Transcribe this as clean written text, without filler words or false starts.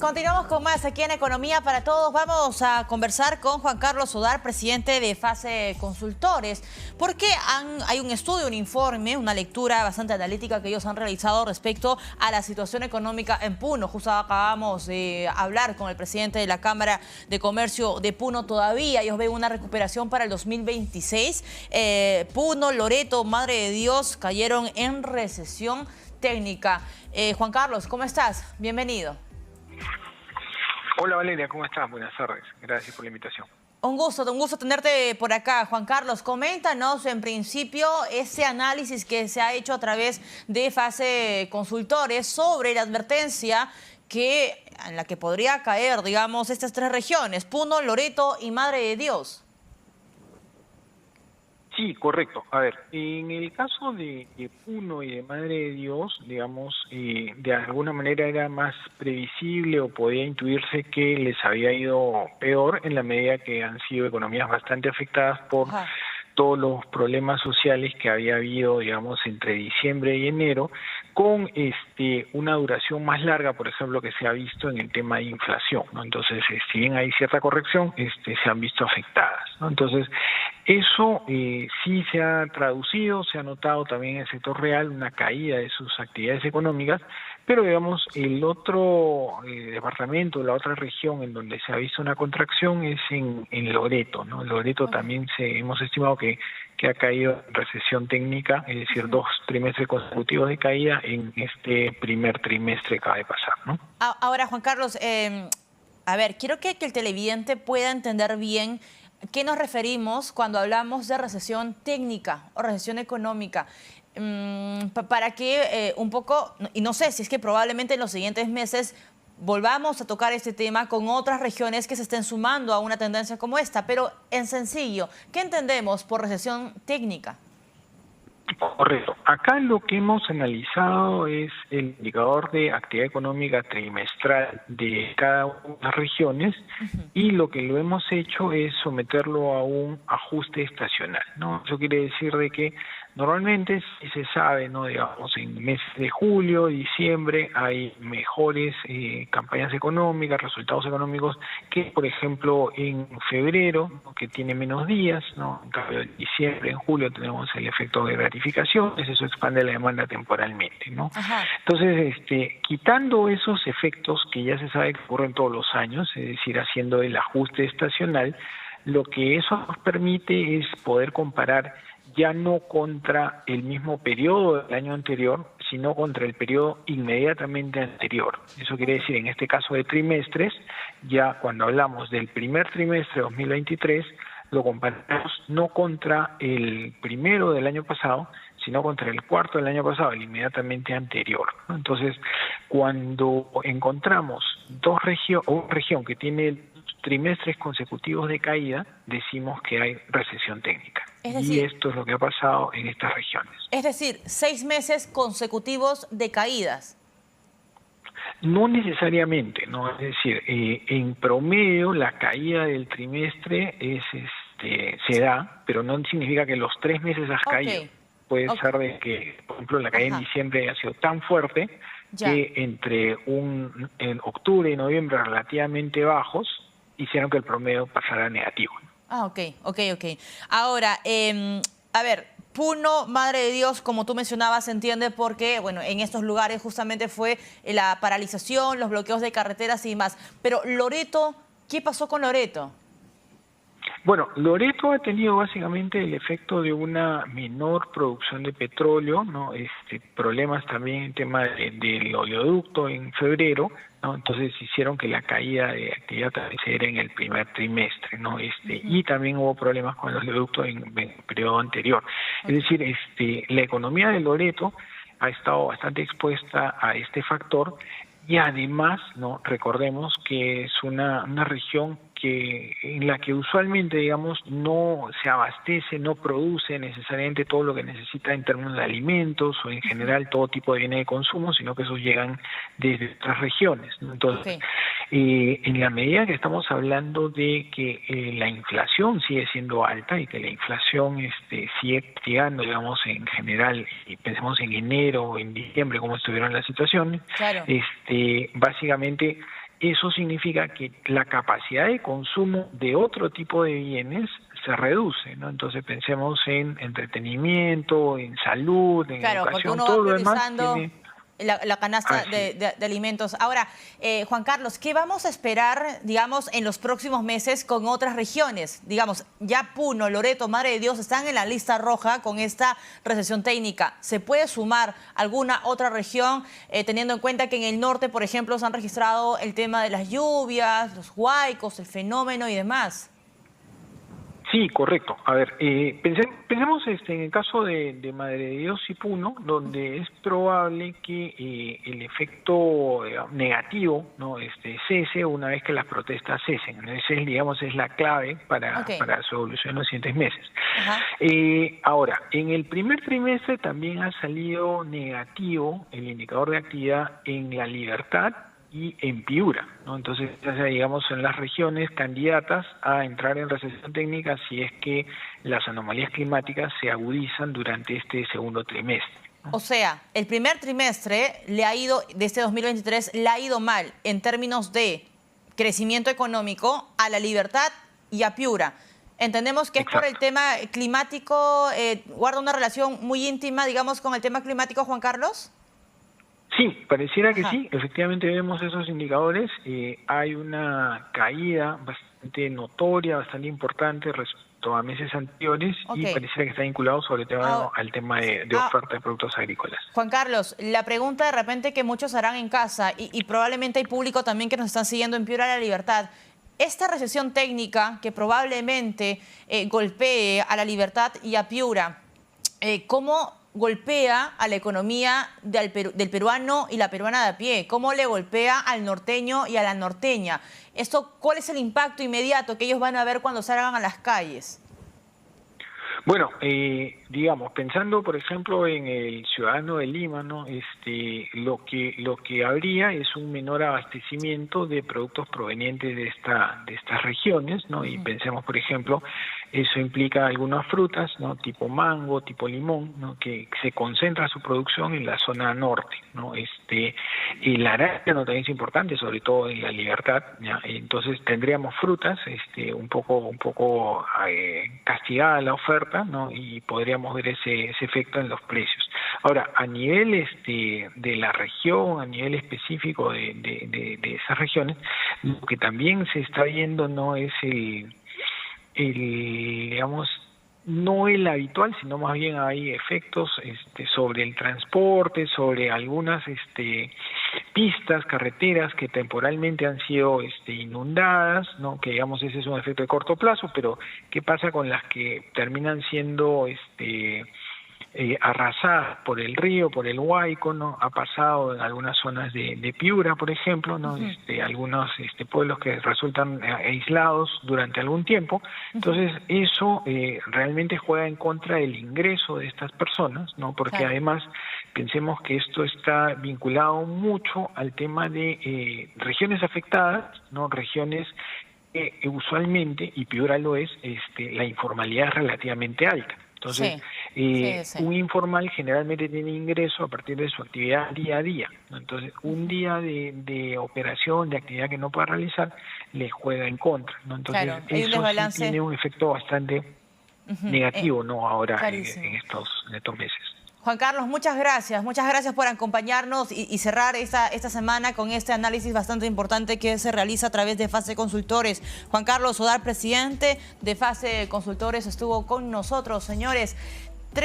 Continuamos con más aquí en Economía para Todos. Vamos a conversar con Juan Carlos Sodar, presidente de FASE Consultores, porque hay un estudio, un informe, una lectura bastante analítica que ellos han realizado respecto a la situación económica en Puno. Justo acabamos de hablar con el presidente de la Cámara de Comercio de Puno. Todavía ellos ven una recuperación para el 2026. Puno, Loreto, Madre de Dios, cayeron en recesión técnica. Juan Carlos, ¿cómo estás? Bienvenido. Hola Valeria, ¿cómo estás? Buenas tardes. Gracias por la invitación. Un gusto tenerte por acá. Juan Carlos, coméntanos en principio ese análisis que se ha hecho a través de FASE Consultores sobre la advertencia en la que podría caer, digamos, estas tres regiones, Puno, Loreto y Madre de Dios. Sí, correcto. A ver, en el caso de Puno y de Madre de Dios, digamos, de alguna manera era más previsible o podía intuirse que les había ido peor en la medida que han sido economías bastante afectadas por todos los problemas sociales que había habido, digamos, entre diciembre y enero, con una duración más larga, por ejemplo, que se ha visto en el tema de inflación, ¿no? Entonces, si bien hay cierta corrección, se han visto afectadas, ¿no? Entonces, eso sí se ha traducido, se ha notado también en el sector real una caída de sus actividades económicas, pero digamos el otro departamento, la otra región en donde se ha visto una contracción es en Loreto, ¿no? Loreto también hemos estimado que ha caído en recesión técnica, es decir, 2 trimestres consecutivos de caída en este primer trimestre que acaba de pasar, ¿no? Ahora, Juan Carlos, a ver, quiero que el televidente pueda entender bien ¿qué nos referimos cuando hablamos de recesión técnica o recesión económica? Para que un poco, y no sé si es que probablemente en los siguientes meses volvamos a tocar este tema con otras regiones que se estén sumando a una tendencia como esta, pero en sencillo, ¿qué entendemos por recesión técnica? Correcto. Acá lo que hemos analizado es el indicador de actividad económica trimestral de cada una de las regiones y lo que lo hemos hecho es someterlo a un ajuste estacional, ¿no? Eso quiere decir de que normalmente si se sabe, ¿no? Digamos, en meses de julio, diciembre hay mejores campañas económicas, resultados económicos que, por ejemplo, en febrero, ¿no? Que tiene menos días, ¿no? En cambio, en diciembre, en julio tenemos el efecto de gratificaciones, eso expande la demanda temporalmente, ¿no? Entonces, quitando esos efectos que ya se sabe que ocurren todos los años, es decir, haciendo el ajuste estacional, lo que eso nos permite es poder comparar ya no contra el mismo periodo del año anterior, sino contra el periodo inmediatamente anterior. Eso quiere decir, en este caso de trimestres, ya cuando hablamos del primer trimestre de 2023, lo comparamos no contra el primero del año pasado, sino contra el cuarto del año pasado, el inmediatamente anterior, ¿no? Entonces, cuando encontramos una región que tiene trimestres consecutivos de caída, decimos que hay recesión técnica. Y esto es lo que ha pasado en estas regiones. Es decir, 6 meses consecutivos de caídas. No necesariamente, ¿no? Es decir, en promedio la caída del trimestre se da, pero no significa que los 3 meses has caído. Puede ser de que, por ejemplo, la caída en diciembre ha sido tan fuerte que entre en octubre y noviembre relativamente bajos hicieron que el promedio pasara negativo. Ok. Ahora, a ver, Puno, Madre de Dios, como tú mencionabas, se entiende porque, bueno, en estos lugares justamente fue la paralización, los bloqueos de carreteras y demás. Pero Loreto, ¿qué pasó con Loreto? Bueno, Loreto ha tenido básicamente el efecto de una menor producción de petróleo, ¿no? Problemas también en tema del oleoducto en febrero, ¿no? Entonces hicieron que la caída de actividad también se diera en el primer trimestre, ¿no? Y también hubo problemas con el oleoducto en el periodo anterior. Es decir, la economía de Loreto ha estado bastante expuesta a este factor y además, ¿no? Recordemos que es una región en la que usualmente, digamos, no se abastece, no produce necesariamente todo lo que necesita en términos de alimentos o en general todo tipo de bienes de consumo, sino que esos llegan desde otras regiones, ¿no? Entonces, en la medida que estamos hablando de que la inflación sigue siendo alta y que la inflación sigue llegando, digamos, en general, y pensemos en enero o en diciembre, cómo estuvieron las situaciones, básicamente eso significa que la capacidad de consumo de otro tipo de bienes se reduce, ¿no? Entonces pensemos en entretenimiento, en salud, en Claro, porque educación, uno todo va lo demás priorizando tiene... la canasta de alimentos. Ahora, Juan Carlos, ¿qué vamos a esperar, digamos, en los próximos meses con otras regiones? Digamos, ya Puno, Loreto, Madre de Dios están en la lista roja con esta recesión técnica. ¿Se puede sumar alguna otra región, teniendo en cuenta que en el norte, por ejemplo, se han registrado el tema de las lluvias, los huaicos, el fenómeno y demás? Sí, correcto. A ver, pensemos en el caso de Madre de Dios y Puno, donde es probable que el efecto negativo, ¿no? Cese una vez que las protestas cesen. Esa es la clave para su evolución en los siguientes meses. Ahora, en el primer trimestre también ha salido negativo el indicador de actividad en La Libertad y en Piura, ¿no? Entonces, digamos, en las regiones candidatas a entrar en recesión técnica si es que las anomalías climáticas se agudizan durante este segundo trimestre, ¿no? O sea, el primer trimestre le ha ido, de este 2023, le ha ido mal en términos de crecimiento económico a La Libertad y a Piura. Entendemos que es por el tema climático, guarda una relación muy íntima, digamos, con el tema climático, Juan Carlos. Sí, pareciera que sí, efectivamente vemos esos indicadores, hay una caída bastante notoria, bastante importante respecto a meses anteriores y pareciera que está vinculado sobre todo al tema de oferta de productos agrícolas. Juan Carlos, la pregunta de repente que muchos harán en casa y probablemente hay público también que nos están siguiendo en Piura La Libertad, esta recesión técnica que probablemente golpee a La Libertad y a Piura, ¿cómo golpea a la economía del peruano y la peruana de a pie? ¿Cómo le golpea al norteño y a la norteña? ¿Cuál es el impacto inmediato que ellos van a ver cuando salgan a las calles? Bueno, digamos, pensando por ejemplo en el ciudadano de Lima, ¿no? Lo que habría es un menor abastecimiento de productos provenientes de estas regiones, ¿no? Y pensemos, por ejemplo, eso implica algunas frutas, ¿no? Tipo mango, tipo limón, ¿no? Que se concentra su producción en la zona norte, ¿no? El arándano también es importante, sobre todo en La Libertad, ¿ya? Entonces tendríamos frutas, un poco castigada la oferta, ¿no? Y podríamos ver ese efecto en los precios. Ahora, a nivel de la región, a nivel específico de esas regiones, lo que también se está viendo no es digamos, no el habitual, sino más bien hay efectos sobre el transporte, sobre algunas pistas, carreteras que temporalmente han sido inundadas, ¿no? Que digamos ese es un efecto de corto plazo, pero ¿qué pasa con las que terminan siendo arrasadas por el río, por el Huayco, ¿no? Ha pasado en algunas zonas de Piura, por ejemplo, ¿no? Algunos pueblos que resultan aislados durante algún tiempo. Entonces, eso realmente juega en contra del ingreso de estas personas, ¿no? Porque además pensemos que esto está vinculado mucho al tema de regiones afectadas, ¿no? Regiones usualmente, y Piura lo es, la informalidad es relativamente alta. Entonces, un informal generalmente tiene ingreso a partir de su actividad día a día, ¿no? Entonces, un día de operación, de actividad que no pueda realizar, le juega en contra, ¿no? Entonces, eso sí tiene un efecto bastante negativo, ¿no? Ahora en estos meses. Juan Carlos, muchas gracias por acompañarnos y cerrar esta semana con este análisis bastante importante que se realiza a través de Fase Consultores. Juan Carlos Sodar, presidente de Fase Consultores, estuvo con nosotros, señores.